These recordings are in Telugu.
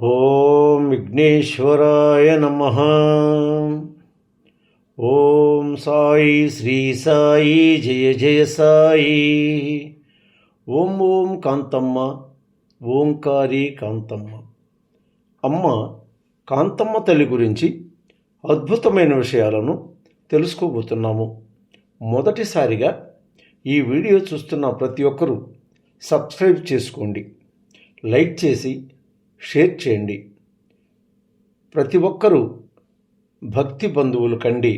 ఓం విఘ్నేశ్వరాయ నమః. ఓం సాయి శ్రీ సాయి జయ జయ సాయి. ఓం ఓం కాంతమ్మ ఓంకారి కాంతమ్మ. అమ్మ కాంతమ్మ తల్లి గురించి అద్భుతమైన విషయాలను తెలుసుకోబోతున్నాము. మొదటిసారిగా ఈ వీడియో చూస్తున్న ప్రతి ఒక్కరూ సబ్స్క్రైబ్ చేసుకోండి, లైక్ చేసి షేర్ చేయండి. ప్రతి ఒక్కరూ భక్తి బంధువులు కండి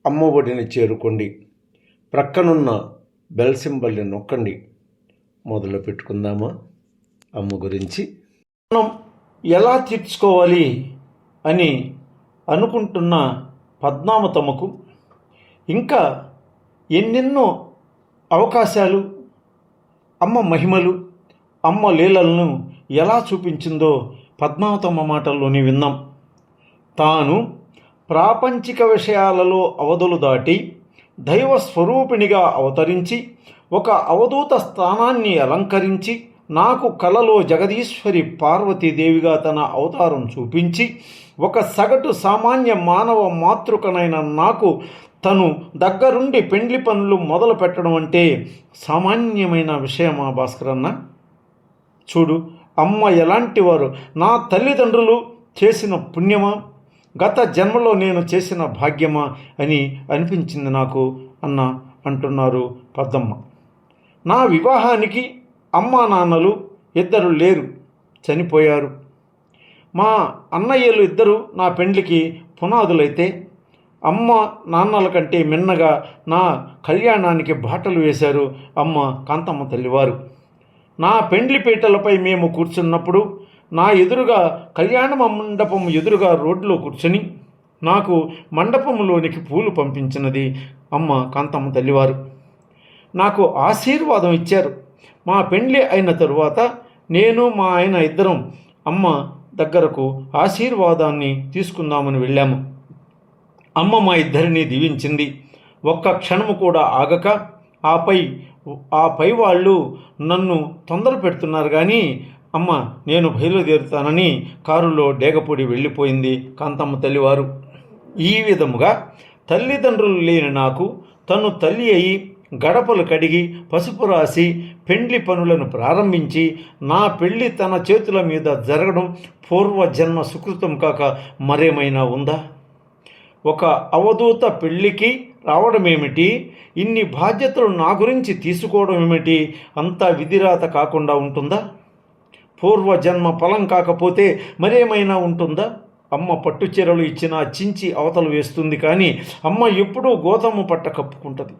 అమ్మ ఒడిని చేరుకోండి. ప్రక్కనున్న బెల్ సింబల్ని నొక్కండి. మొదలు పెట్టుకుందామా అమ్మ గురించి. మనం ఎలా తీర్చుకోవాలి అని అనుకుంటున్న పద్మావతమ్మకు ఇంకా ఎన్నెన్నో అవకాశాలు, అమ్మ మహిమలు, అమ్మ లీలలను ఎలా చూపించిందో పద్మావతమ్మ మాటల్లోని విన్నాం. తాను ప్రాపంచిక విషయాలలో అవధులు దాటి దైవ స్వరూపిణిగా అవతరించి ఒక అవధూత స్థానాన్ని అలంకరించి నాకు కలలో జగదీశ్వరి పార్వతీదేవిగా తన అవతారం చూపించి ఒక సగటు సామాన్య మానవ మాతృకనైన నాకు తను దగ్గరుండి పెండ్లి పనులు మొదలు పెట్టడం అంటే సామాన్యమైన విషయమా భాస్కరన్న? చూడు, అమ్మ ఎలాంటి వారు, నా తల్లిదండ్రులు చేసిన పుణ్యమా, గత జన్మలో నేను చేసిన భాగ్యమా అని అనిపించింది నాకు అన్న అంటున్నారు పద్మమ్మ. నా వివాహానికి అమ్మా నాన్నలు ఇద్దరు లేరు, చనిపోయారు. మా అన్నయ్యలు ఇద్దరు నా పెండ్లికి పునాదులైతే అమ్మ నాన్నల కంటే మిన్నగా నా కళ్యాణానికి బాటలు వేశారు అమ్మ కాంతమ్మ తల్లివారు. నా పెండ్లి పీటలపై మేము కూర్చున్నప్పుడు నా ఎదురుగా కళ్యాణ మండపం ఎదురుగా రోడ్లో కూర్చొని నాకు మండపంలోనికి పూలు పంపించినది అమ్మ కాంతమ్మ తల్లివారు. నాకు ఆశీర్వాదం ఇచ్చారు. మా పెండ్లి అయిన తరువాత నేను మా ఆయన ఇద్దరం అమ్మ దగ్గరకు ఆశీర్వాదాన్ని తీసుకుందామని వెళ్ళాము. అమ్మ మా ఇద్దరిని దీవించింది. ఒక్క క్షణము కూడా ఆగక ఆ పై వాళ్ళు నన్ను తొందర పెడుతున్నారు కానీ అమ్మ నేను బయలుదేరుతానని కారులో డేగపూడి వెళ్ళిపోయింది కాంతమ్మ తల్లివారు. ఈ విధముగా తల్లిదండ్రులు లేని నాకు తను తల్లి అయి గడపలు కడిగి పసుపు రాసి పెండ్లి పనులను ప్రారంభించి నా పెళ్లి తన చేతుల మీద జరగడం పూర్వజన్మ సుకృతం కాక మరేమైనా ఉందా? ఒక అవధూత పెళ్లికి రావడమేమిటి, ఇన్ని బాధ్యతలు నా గురించి తీసుకోవడం ఏమిటి, అంతా విధిరాత కాకుండా ఉంటుందా? పూర్వజన్మ ఫలం కాకపోతే మరేమైనా ఉంటుందా? అమ్మ పట్టు చీరలు ఇచ్చినా చించి అవతలు వేస్తుంది కానీ అమ్మ ఎప్పుడూ గోధుమ పట్ట కప్పుకుంటుంది.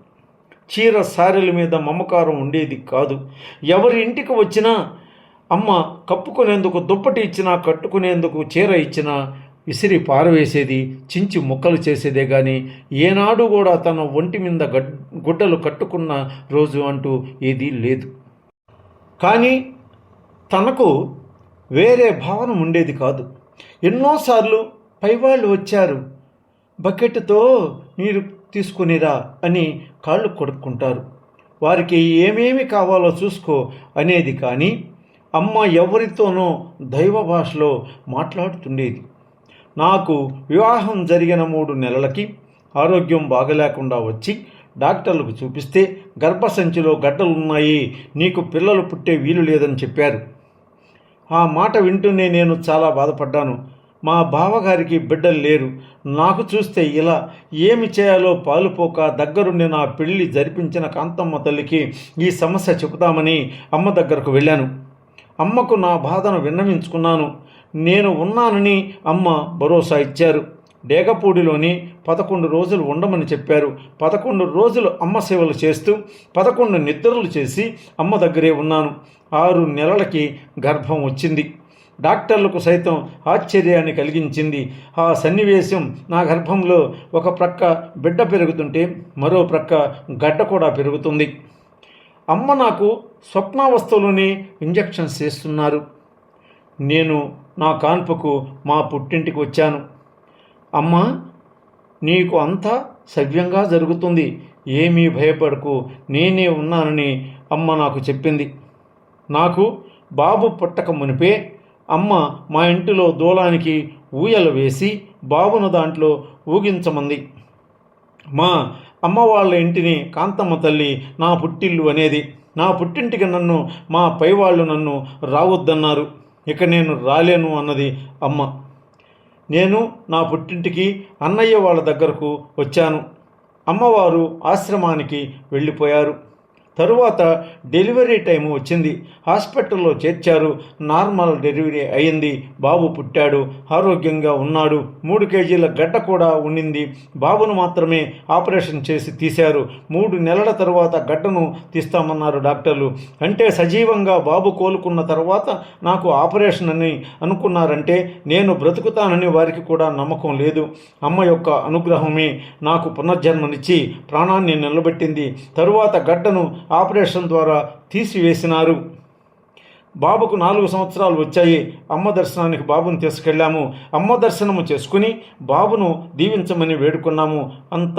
చీర సారెల మీద మమకారం ఉండేది కాదు. ఎవరి ఇంటికి వచ్చినా అమ్మ కప్పుకునేందుకు దుప్పటి ఇచ్చినా కట్టుకునేందుకు చీర ఇచ్చినా విసిరి పారవేసేది, చించి ముక్కలు చేసేదే కానీ ఏనాడు కూడా తన ఒంటి మీద గుడ్డలు కట్టుకున్న రోజు అంటూ ఏదీ లేదు. కానీ తనకు వేరే భావన ఉండేది కాదు. ఎన్నోసార్లు పైవాళ్ళు వచ్చారు, బకెట్తో నీరు తీసుకునిరా అని కాళ్ళు కొడుక్కుంటారు, వారికి ఏమేమి కావాలో చూసుకో అనేది. కానీ అమ్మ ఎవరితోనో దైవ భాషలో మాట్లాడుతుండేది. నాకు వివాహం జరిగిన 3 నెలలకి ఆరోగ్యం బాగలేకుండా వచ్చి డాక్టర్లకు చూపిస్తే గర్భసంచిలో గడ్డలున్నాయి, నీకు పిల్లలు పుట్టే వీలు లేదని చెప్పారు. ఆ మాట వింటూనే నేను చాలా బాధపడ్డాను. మా బావగారికి బిడ్డలు లేరు, నాకు చూస్తే ఇలా ఏమి చేయాలో పాలుపోక దగ్గరుండి నా పెళ్లి జరిపించిన కాంతమ్మ తల్లికి ఈ సమస్య చెబుతామని అమ్మ దగ్గరకు వెళ్ళాను. అమ్మకు నా బాధను విన్నవించుకున్నాను. నేను ఉన్నానని అమ్మ భరోసా ఇచ్చారు. డేగపూడిలోని 11 రోజులు ఉండమని చెప్పారు. 11 రోజులు అమ్మ సేవలు చేస్తూ 11 నిద్రలు చేసి అమ్మ దగ్గరే ఉన్నాను. 6 నెలలకి గర్భం వచ్చింది. డాక్టర్లకు సైతం ఆశ్చర్యాన్ని కలిగించింది. ఆ సన్నివేశం, నా గర్భంలో ఒక ప్రక్క బిడ్డ పెరుగుతుంటే మరో ప్రక్క గడ్డ కూడా పెరుగుతుంది. అమ్మ నాకు స్వప్నావస్థలోనే ఇంజెక్షన్స్ చేస్తున్నారు. నేను నా కాన్పుకు మా పుట్టింటికి వచ్చాను. అమ్మ, నీకు అంతా సవ్యంగా జరుగుతుంది, ఏమీ భయపడకు, నేనే ఉన్నానని అమ్మ నాకు చెప్పింది. నాకు బాబు పుట్టక మునిపే అమ్మ మా ఇంటిలో దూలానికి ఊయల వేసి బాబును దాంట్లో ఊగించమంది. మా అమ్మ వాళ్ళ ఇంటిని కాంతమ్మ తల్లి నా పుట్టిల్లు అనేది. నా పుట్టింటికి నన్ను మా పైవాళ్ళు నన్ను రావద్దన్నారు. ఇక నేను రాలేను అన్నది అమ్మ. నేను నా పుట్టింటికి అన్నయ్య వాళ్ళ దగ్గరకు వచ్చాను. అమ్మవారు ఆశ్రమానికి వెళ్ళిపోయారు. తరువాత డెలివరీ టైం వచ్చింది. హాస్పిటల్లో చేర్చారు. నార్మల్ డెలివరీ అయింది. బాబు పుట్టాడు. ఆరోగ్యంగా ఉన్నాడు. 3 కేజీల గడ్డ కూడా ఉండింది. బాబును మాత్రమే ఆపరేషన్ చేసి తీశారు. 3 నెలల తర్వాత గడ్డను తీస్తామన్నారు డాక్టర్లు. అంటే సజీవంగా బాబు కోలుకున్న తర్వాత నాకు ఆపరేషన్ అని అనుకున్నారంటే నేను బ్రతుకుతానని వారికి కూడా నమ్మకం లేదు. అమ్మ యొక్క అనుగ్రహమే నాకు పునర్జన్మనిచ్చి ప్రాణాన్ని నిలబెట్టింది. తరువాత గడ్డను ఆపరేషన్ ద్వారా తీసివేసినారు. బాబుకు 4 సంవత్సరాలు వచ్చాయి. అమ్మ దర్శనానికి బాబును తీసుకెళ్ళాము. అమ్మ దర్శనము చేసుకుని బాబును దీవించమని వేడుకున్నాము. అంత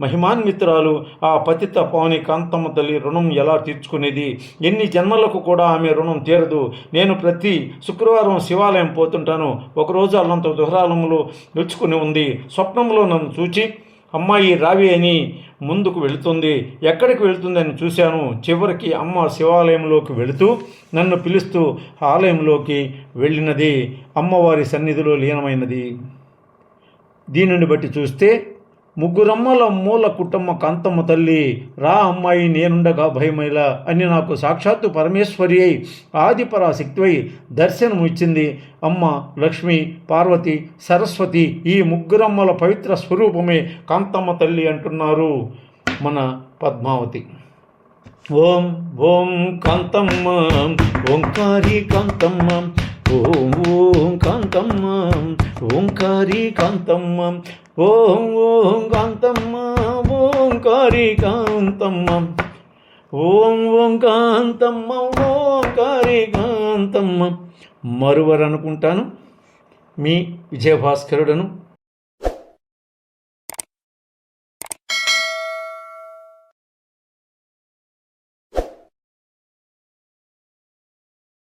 మహిమాన్వితురాలు ఆ పతిత పావని కాంతమ్మ తల్లి రుణం ఎలా తీర్చుకునేది? ఎన్ని జన్మలకు కూడా ఆమె రుణం తీరదు. నేను ప్రతి శుక్రవారం శివాలయం పోతుంటాను. ఒకరోజు అల్లంత దుహరాలంలో నిలుచుకుని ఉంది. స్వప్నంలో నన్ను చూచి అమ్మాయి రావి అని ముందుకు వెళుతుంది. ఎక్కడికి వెళుతుందని చూశాను. చివరికి అమ్మ శివాలయంలోకి వెళుతూ నన్ను పిలుస్తూ ఆలయంలోకి వెళ్ళినది. అమ్మవారి సన్నిధిలో లీనమైనది. దీనిని బట్టి చూస్తే ముగ్గురమ్మల మూల కుటుంబ కాంతమ్మ తల్లి రా అమ్మాయి నేనుండగా భయమైలా అని నాకు సాక్షాత్తు పరమేశ్వరి అయి ఆదిపరాశక్తివై దర్శనం ఇచ్చింది. అమ్మ లక్ష్మి, పార్వతి, సరస్వతి ఈ ముగ్గురమ్మల పవిత్ర స్వరూపమే కాంతమ్మ తల్లి అంటున్నారు మన పద్మావతి. ఓం ఓం కాంతమ్మ ఓంకారి కాంతమ్మ ఓం ఓం కాంతమ్మ ఓంకారి కాంతమ్మ ఓం ఓం కాంతమ్మ ఓంకారి కాంతమ్మ ఓం ఓం కాంతమ్మ ఓంకారి కాంతమ్మ. మరువరనుకుంటాను. మీ విజయభాస్కరుడను.